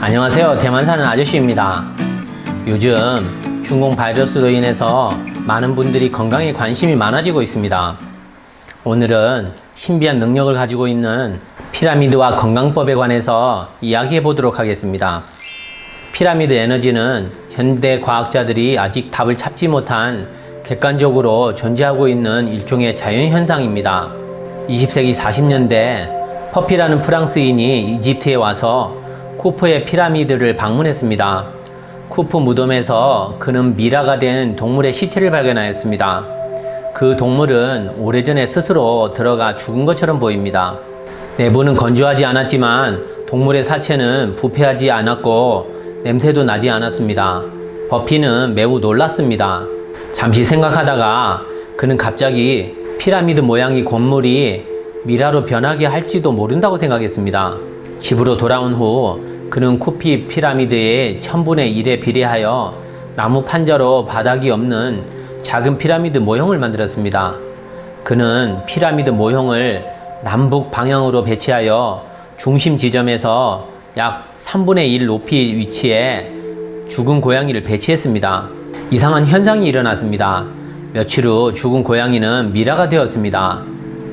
안녕하세요. 대만 사는 아저씨입니다. 요즘 중공 바이러스로 인해서 많은 분들이 건강에 관심이 많아지고 있습니다. 오늘은 신비한 능력을 가지고 있는 피라미드와 건강법에 관해서 이야기해 보도록 하겠습니다. 피라미드 에너지는 현대 과학자들이 아직 답을 찾지 못한 객관적으로 존재하고 있는 일종의 자연현상입니다. 20세기 40년대 퍼피라는 프랑스인이 이집트에 와서 쿠프의 피라미드를 방문했습니다. 쿠프 무덤에서 그는 미라가 된 동물의 시체를 발견하였습니다. 그 동물은 오래전에 스스로 들어가 죽은 것처럼 보입니다. 내부는 건조하지 않았지만 동물의 사체는 부패하지 않았고 냄새도 나지 않았습니다. 버피는 매우 놀랐습니다. 잠시 생각하다가 그는 갑자기 피라미드 모양의 건물이 미라로 변하게 할지도 모른다고 생각했습니다. 집으로 돌아온 후 그는 쿠피 피라미드의 1000분의 1에 비례하여 나무 판자로 바닥이 없는 작은 피라미드 모형을 만들었습니다. 그는 피라미드 모형을 남북 방향으로 배치하여 중심 지점에서 약 3분의 1 높이 위치에 죽은 고양이를 배치했습니다. 이상한 현상이 일어났습니다. 며칠 후 죽은 고양이는 미라가 되었습니다.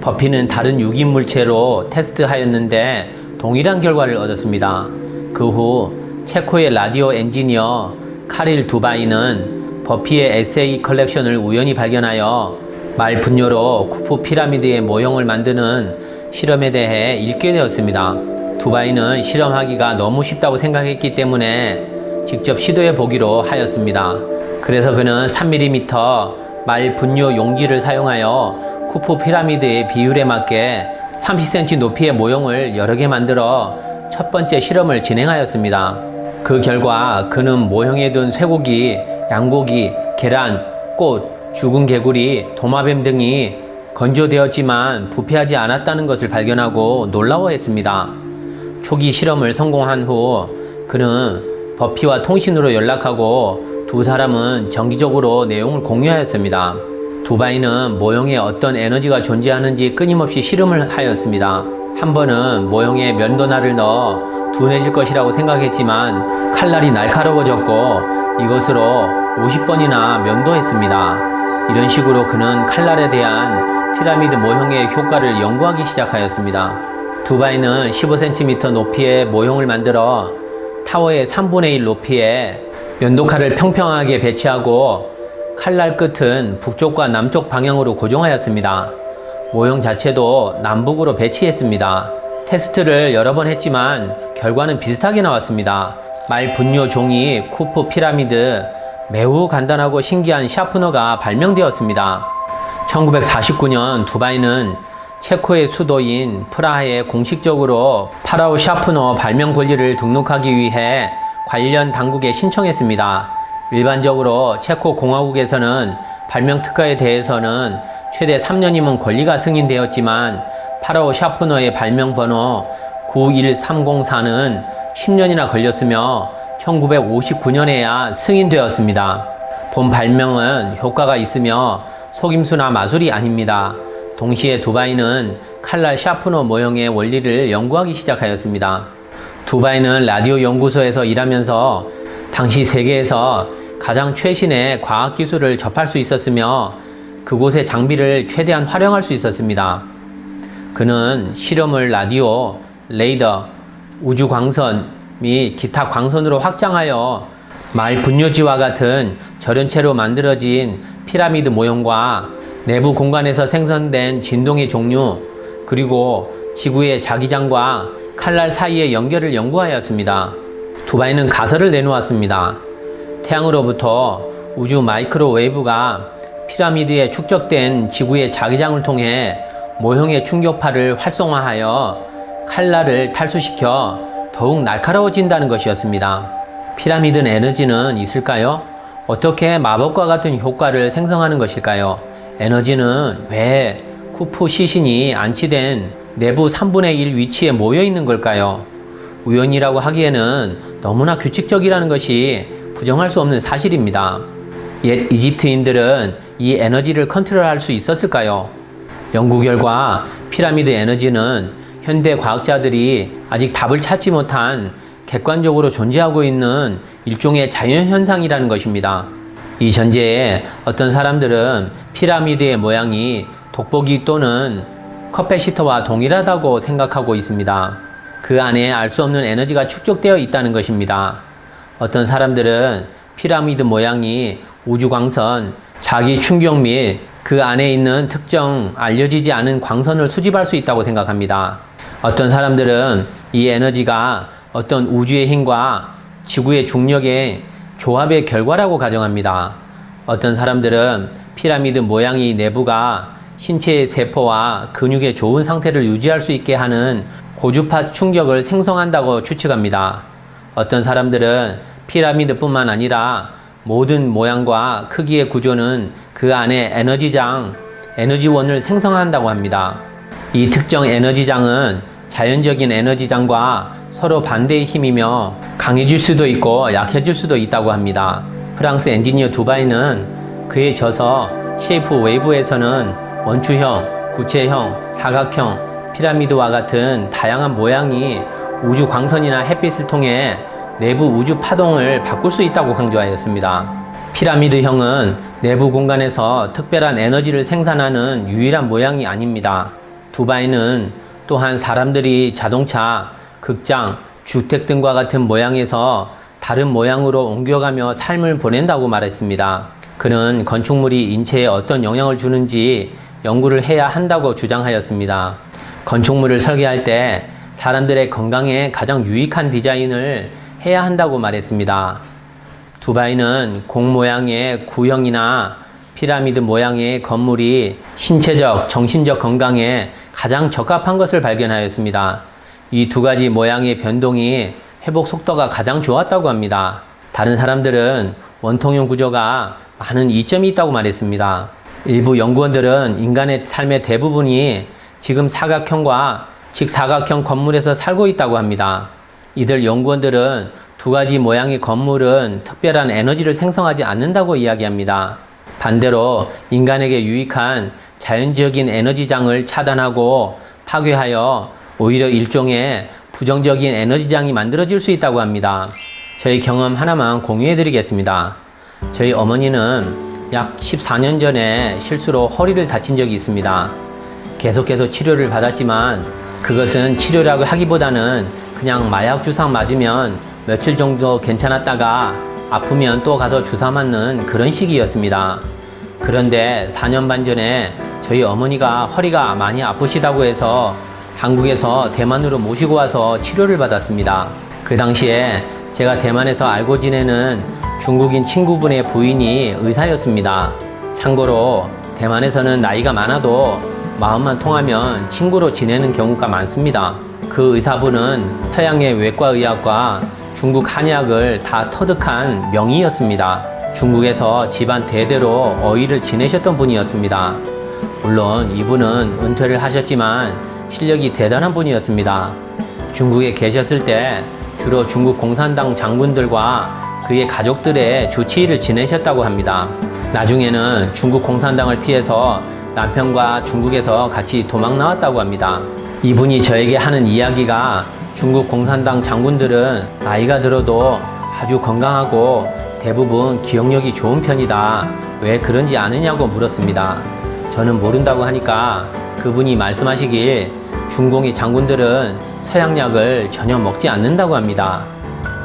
버피는 다른 유기물체로 테스트하였는데 동일한 결과를 얻었습니다. 그 후 체코의 라디오 엔지니어 카릴 두바이는 버피의 에세이 컬렉션을 우연히 발견하여 말 분뇨로 쿠프 피라미드의 모형을 만드는 실험에 대해 읽게 되었습니다. 두바이는 실험하기가 너무 쉽다고 생각했기 때문에 직접 시도해 보기로 하였습니다. 그래서 그는 3mm 말 분뇨 용기를 사용하여 쿠프 피라미드의 비율에 맞게 30cm 높이의 모형을 여러 개 만들어 첫 번째 실험을 진행하였습니다. 그 결과 그는 모형에 둔 쇠고기, 양고기, 계란, 꽃, 죽은 개구리, 도마뱀 등이 건조되었지만 부패하지 않았다는 것을 발견하고 놀라워했습니다. 초기 실험을 성공한 후 그는 버피와 통신으로 연락하고 두 사람은 정기적으로 내용을 공유하였습니다. 두바이는 모형에 어떤 에너지가 존재하는지 끊임없이 실험을 하였습니다. 한 번은 모형에 면도날을 넣어 둔해질 것이라고 생각했지만 칼날이 날카로워졌고 이것으로 50번이나 면도했습니다. 이런 식으로 그는 칼날에 대한 피라미드 모형의 효과를 연구하기 시작하였습니다. 두바이는 15cm 높이의 모형을 만들어 타워의 3분의 1 높이에 면도칼을 평평하게 배치하고 칼날 끝은 북쪽과 남쪽 방향으로 고정하였습니다. 모형 자체도 남북으로 배치했습니다. 테스트를 여러 번 했지만 결과는 비슷하게 나왔습니다. 말 분뇨 종이 쿠프 피라미드 매우 간단하고 신기한 샤프너가 발명되었습니다. 1949년 두바이는 체코의 수도인 프라하에 공식적으로 파라오 샤프너 발명 권리를 등록하기 위해 관련 당국에 신청했습니다. 일반적으로 체코 공화국에서는 발명 특허에 대해서는 최대 3년이면 권리가 승인되었지만 파라오 샤프너의 발명 번호 91304는 10년이나 걸렸으며 1959년에야 승인되었습니다. 본 발명은 효과가 있으며 속임수나 마술이 아닙니다. 동시에 두바이는 칼날 샤프너 모형의 원리를 연구하기 시작하였습니다. 두바이는 라디오 연구소에서 일하면서 당시 세계에서 가장 최신의 과학기술을 접할 수 있었으며 그곳의 장비를 최대한 활용할 수 있었습니다. 그는 실험을 라디오, 레이더, 우주광선 및 기타 광선으로 확장하여 말 분뇨지와 같은 절연체로 만들어진 피라미드 모형과 내부 공간에서 생성된 진동의 종류 그리고 지구의 자기장과 칼날 사이의 연결을 연구하였습니다. 두바이는 가설을 내놓았습니다. 태양으로부터 우주 마이크로웨이브가 피라미드에 축적된 지구의 자기장을 통해 모형의 충격파를 활성화하여 칼날을 탈수시켜 더욱 날카로워진다는 것이었습니다. 피라미드 에너지는 있을까요? 어떻게 마법과 같은 효과를 생성하는 것일까요? 에너지는 왜 쿠프 시신이 안치된 내부 3분의 1 위치에 모여 있는 걸까요? 우연이라고 하기에는 너무나 규칙적이라는 것이 부정할 수 없는 사실입니다. 옛 이집트인들은 이 에너지를 컨트롤할 수 있었을까요? 연구 결과 피라미드 에너지는 현대 과학자들이 아직 답을 찾지 못한 객관적으로 존재하고 있는 일종의 자연현상이라는 것입니다. 이 전제에 어떤 사람들은 피라미드의 모양이 돋보기 또는 커패시터와 동일하다고 생각하고 있습니다. 그 안에 알 수 없는 에너지가 축적되어 있다는 것입니다. 어떤 사람들은 피라미드 모양이 우주광선, 자기 충격 및 그 안에 있는 특정 알려지지 않은 광선을 수집할 수 있다고 생각합니다. 어떤 사람들은 이 에너지가 어떤 우주의 힘과 지구의 중력의 조합의 결과라고 가정합니다. 어떤 사람들은 피라미드 모양의 내부가 신체의 세포와 근육의 좋은 상태를 유지할 수 있게 하는 고주파 충격을 생성한다고 추측합니다. 어떤 사람들은 피라미드뿐만 아니라 모든 모양과 크기의 구조는 그 안에 에너지원을 생성한다고 합니다. 이 특정 에너지장은 자연적인 에너지장과 서로 반대의 힘이며 강해질 수도 있고 약해질 수도 있다고 합니다. 프랑스 엔지니어 두바이는 그의 저서 쉐이프 웨이브에서는 원추형, 구체형, 사각형, 피라미드와 같은 다양한 모양이 우주 광선이나 햇빛을 통해 내부 우주 파동을 바꿀 수 있다고 강조하였습니다. 피라미드형은 내부 공간에서 특별한 에너지를 생산하는 유일한 모양이 아닙니다. 두바이는 또한 사람들이 자동차, 극장, 주택 등과 같은 모양에서 다른 모양으로 옮겨가며 삶을 보낸다고 말했습니다. 그는 건축물이 인체에 어떤 영향을 주는지 연구를 해야 한다고 주장하였습니다. 건축물을 설계할 때 사람들의 건강에 가장 유익한 디자인을 해야 한다고 말했습니다. 두바이는 공 모양의 구형이나 피라미드 모양의 건물이 신체적, 정신적 건강에 가장 적합한 것을 발견하였습니다. 이 두 가지 모양의 변동이 회복 속도가 가장 좋았다고 합니다. 다른 사람들은 원통형 구조가 많은 이점이 있다고 말했습니다. 일부 연구원들은 인간의 삶의 대부분이 지금 사각형과 직사각형 건물에서 살고 있다고 합니다. 이들 연구원들은 두 가지 모양의 건물은 특별한 에너지를 생성하지 않는다고 이야기합니다. 반대로 인간에게 유익한 자연적인 에너지장을 차단하고 파괴하여 오히려 일종의 부정적인 에너지장이 만들어질 수 있다고 합니다. 저희 경험 하나만 공유해 드리겠습니다. 저희 어머니는 약 14년 전에 실수로 허리를 다친 적이 있습니다. 계속해서 치료를 받았지만 그것은 치료라고 하기보다는 그냥 마약 주사 맞으면 며칠 정도 괜찮았다가 아프면 또 가서 주사 맞는 그런 시기였습니다. 그런데 4년 반 전에 저희 어머니가 허리가 많이 아프시다고 해서 한국에서 대만으로 모시고 와서 치료를 받았습니다. 그 당시에 제가 대만에서 알고 지내는 중국인 친구분의 부인이 의사였습니다. 참고로 대만에서는 나이가 많아도 마음만 통하면 친구로 지내는 경우가 많습니다. 그 의사분은 서양의 외과의학과 중국 한의학을 다 터득한 명의였습니다. 중국에서 집안 대대로 어의를 지내셨던 분이었습니다. 물론 이분은 은퇴를 하셨지만 실력이 대단한 분이었습니다. 중국에 계셨을 때 주로 중국 공산당 장군들과 그의 가족들의 주치의를 지내셨다고 합니다. 나중에는 중국 공산당을 피해서 남편과 중국에서 같이 도망 나왔다고 합니다. 이분이 저에게 하는 이야기가 중국 공산당 장군들은 나이가 들어도 아주 건강하고 대부분 기억력이 좋은 편이다. 왜 그런지 아느냐고 물었습니다. 저는 모른다고 하니까 그분이 말씀하시길 중공의 장군들은 서양약을 전혀 먹지 않는다고 합니다.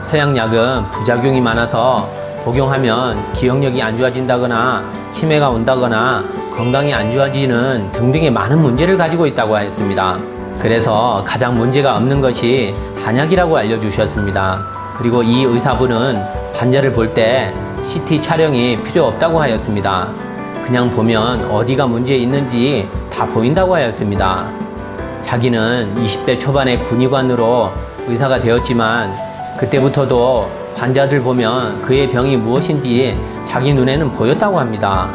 서양약은 부작용이 많아서 복용하면 기억력이 안 좋아진다거나 치매가 온다거나 건강이 안 좋아지는 등등의 많은 문제를 가지고 있다고 하였습니다. 그래서 가장 문제가 없는 것이 한약이라고 알려주셨습니다. 그리고 이 의사분은 환자를 볼 때 CT 촬영이 필요 없다고 하였습니다. 그냥 보면 어디가 문제 있는지 다 보인다고 하였습니다. 자기는 20대 초반의 군의관으로 의사가 되었지만 그때부터도 환자들 보면 그의 병이 무엇인지 자기 눈에는 보였다고 합니다.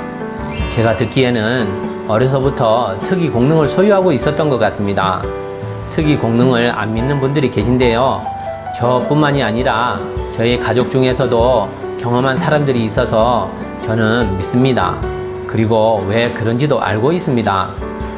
제가 듣기에는 어려서부터 특이 공능을 소유하고 있었던 것 같습니다. 특이 공능을 안 믿는 분들이 계신데요. 저뿐만이 아니라 저희 가족 중에서도 경험한 사람들이 있어서 저는 믿습니다. 그리고 왜 그런지도 알고 있습니다.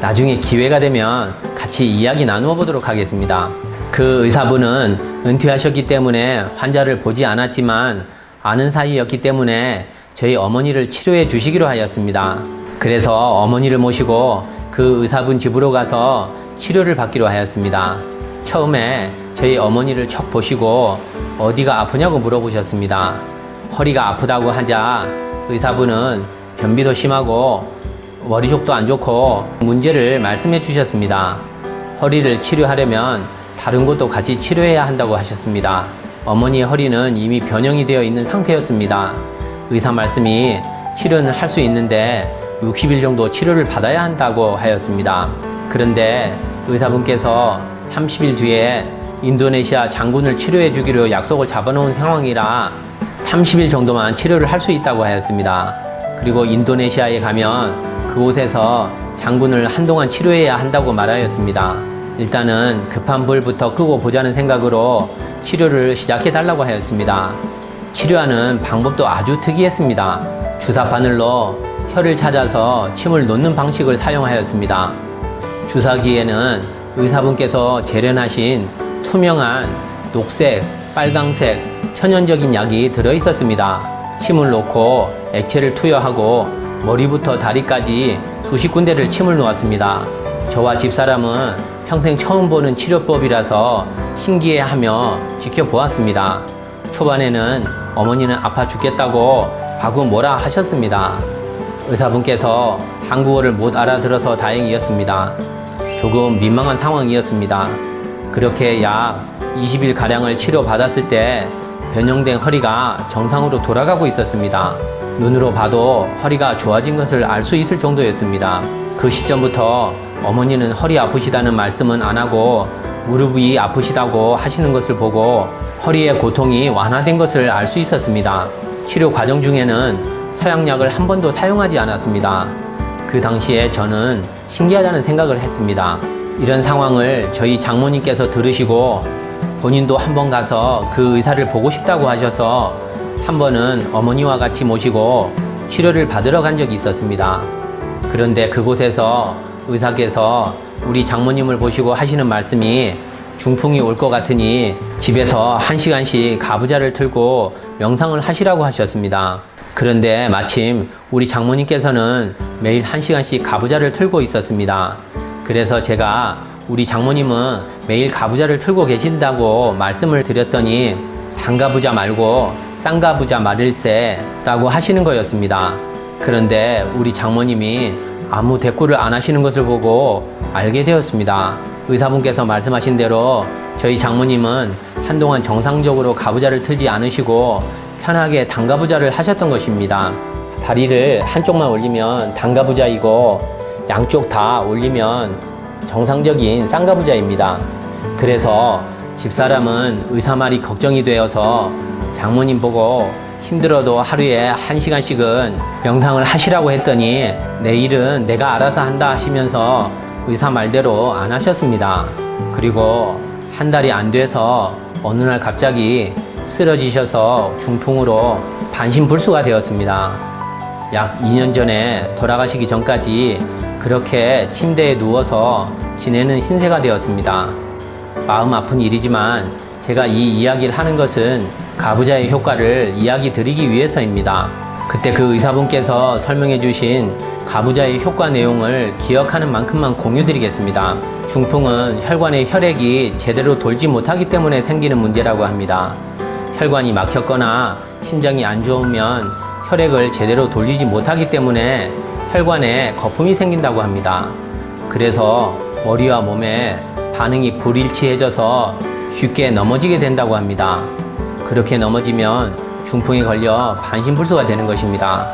나중에 기회가 되면 같이 이야기 나누어 보도록 하겠습니다. 그 의사분은 은퇴하셨기 때문에 환자를 보지 않았지만 아는 사이였기 때문에 저희 어머니를 치료해 주시기로 하였습니다. 그래서 어머니를 모시고 그 의사분 집으로 가서 치료를 받기로 하였습니다. 처음에 저희 어머니를 척 보시고 어디가 아프냐고 물어보셨습니다. 허리가 아프다고 하자 의사분은 변비도 심하고 머리속도 안 좋고 문제를 말씀해 주셨습니다. 허리를 치료하려면 다른 곳도 같이 치료해야 한다고 하셨습니다. 어머니의 허리는 이미 변형이 되어 있는 상태였습니다. 의사 말씀이 치료는 할 수 있는데 60일 정도 치료를 받아야 한다고 하였습니다. 그런데 의사분께서 30일 뒤에 인도네시아 장군을 치료해 주기로 약속을 잡아놓은 상황이라 30일 정도만 치료를 할 수 있다고 하였습니다. 그리고 인도네시아에 가면 그곳에서 장군을 한동안 치료해야 한다고 말하였습니다. 일단은 급한 불부터 끄고 보자는 생각으로 치료를 시작해 달라고 하였습니다. 치료하는 방법도 아주 특이했습니다. 주사 바늘로 혀를 찾아서 침을 놓는 방식을 사용하였습니다. 주사기에는 의사분께서 재련하신 투명한 녹색, 빨강색, 천연적인 약이 들어있었습니다. 침을 놓고 액체를 투여하고 머리부터 다리까지 수십 군데를 침을 놓았습니다. 저와 집사람은 평생 처음 보는 치료법이라서 신기해하며 지켜보았습니다. 초반에는 어머니는 아파 죽겠다고 바구 뭐라 하셨습니다. 의사분께서 한국어를 못 알아들어서 다행이었습니다. 조금 민망한 상황이었습니다. 그렇게 약 20일가량을 치료받았을 때 변형된 허리가 정상으로 돌아가고 있었습니다. 눈으로 봐도 허리가 좋아진 것을 알 수 있을 정도였습니다. 그 시점부터 어머니는 허리 아프시다는 말씀은 안 하고 무릎이 아프시다고 하시는 것을 보고 허리의 고통이 완화된 것을 알 수 있었습니다. 치료 과정 중에는 서양약을 한 번도 사용하지 않았습니다. 그 당시에 저는 신기하다는 생각을 했습니다. 이런 상황을 저희 장모님께서 들으시고 본인도 한번 가서 그 의사를 보고 싶다고 하셔서 한 번은 어머니와 같이 모시고 치료를 받으러 간 적이 있었습니다. 그런데 그곳에서 의사께서 우리 장모님을 보시고 하시는 말씀이 중풍이 올 것 같으니 집에서 1시간씩 가부좌를 틀고 명상을 하시라고 하셨습니다. 그런데 마침 우리 장모님께서는 매일 1시간씩 가부좌를 틀고 있었습니다. 그래서 제가 우리 장모님은 매일 가부좌를 틀고 계신다고 말씀을 드렸더니 단가부좌 말고 쌍가부좌 말일세 라고 하시는 거였습니다. 그런데 우리 장모님이 아무 대꾸를 안 하시는 것을 보고 알게 되었습니다. 의사분께서 말씀하신 대로 저희 장모님은 한동안 정상적으로 가부좌를 틀지 않으시고 편하게 단가부좌를 하셨던 것입니다. 다리를 한쪽만 올리면 단가부좌이고 양쪽 다 올리면 정상적인 쌍가부좌입니다. 그래서 집사람은 의사 말이 걱정이 되어서 장모님 보고 힘들어도 하루에 1시간씩은 명상을 하시라고 했더니 내일은 내가 알아서 한다 하시면서 의사 말대로 안 하셨습니다. 그리고 한 달이 안 돼서 어느 날 갑자기 쓰러지셔서 중풍으로 반신불수가 되었습니다. 약 2년 전에 돌아가시기 전까지 그렇게 침대에 누워서 지내는 신세가 되었습니다. 마음 아픈 일이지만 제가 이 이야기를 하는 것은 가부좌의 효과를 이야기 드리기 위해서입니다. 그때 그 의사분께서 설명해 주신 가부좌의 효과 내용을 기억하는 만큼만 공유드리겠습니다. 중풍은 혈관의 혈액이 제대로 돌지 못하기 때문에 생기는 문제라고 합니다. 혈관이 막혔거나 심장이 안 좋으면 혈액을 제대로 돌리지 못하기 때문에 혈관에 거품이 생긴다고 합니다. 그래서 머리와 몸에 반응이 불일치해져서 쉽게 넘어지게 된다고 합니다. 그렇게 넘어지면 중풍에 걸려 반신불수가 되는 것입니다.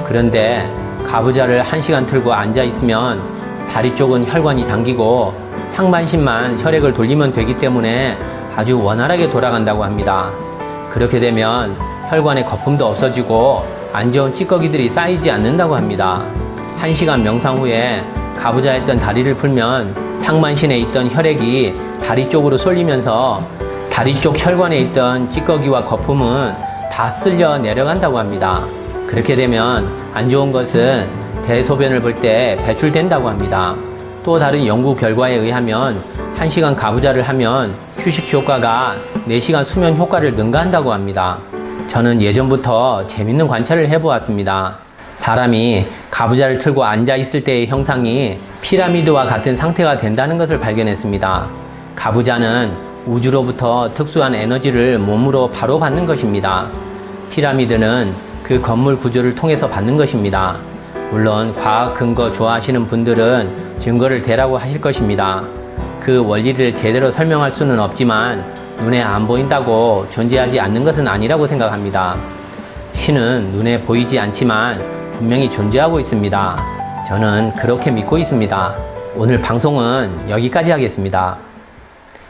그런데 가부좌를 1시간 틀고 앉아 있으면 다리 쪽은 혈관이 잠기고 상반신만 혈액을 돌리면 되기 때문에 아주 원활하게 돌아간다고 합니다. 그렇게 되면 혈관에 거품도 없어지고 안 좋은 찌꺼기들이 쌓이지 않는다고 합니다. 1시간 명상 후에 가부좌 했던 다리를 풀면 상반신에 있던 혈액이 다리 쪽으로 쏠리면서 다리 쪽 혈관에 있던 찌꺼기와 거품은 다 쓸려 내려간다고 합니다. 그렇게 되면 안 좋은 것은 대소변을 볼 때 배출된다고 합니다. 또 다른 연구 결과에 의하면 1시간 가부좌를 하면 휴식 효과가 4시간 수면 효과를 능가한다고 합니다. 저는 예전부터 재밌는 관찰을 해보았습니다. 사람이 가부좌를 틀고 앉아 있을 때의 형상이 피라미드와 같은 상태가 된다는 것을 발견했습니다. 가부좌는 우주로부터 특수한 에너지를 몸으로 바로 받는 것입니다. 피라미드는 그 건물 구조를 통해서 받는 것입니다. 물론 과학 근거 좋아하시는 분들은 증거를 대라고 하실 것입니다. 그 원리를 제대로 설명할 수는 없지만 눈에 안 보인다고 존재하지 않는 것은 아니라고 생각합니다. 신은 눈에 보이지 않지만 분명히 존재하고 있습니다. 저는 그렇게 믿고 있습니다. 오늘 방송은 여기까지 하겠습니다.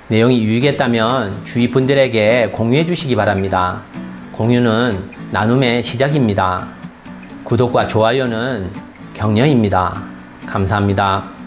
내용이 유익했다면 주위 분들에게 공유해 주시기 바랍니다. 공유는 나눔의 시작입니다. 구독과 좋아요는 격려입니다. 감사합니다.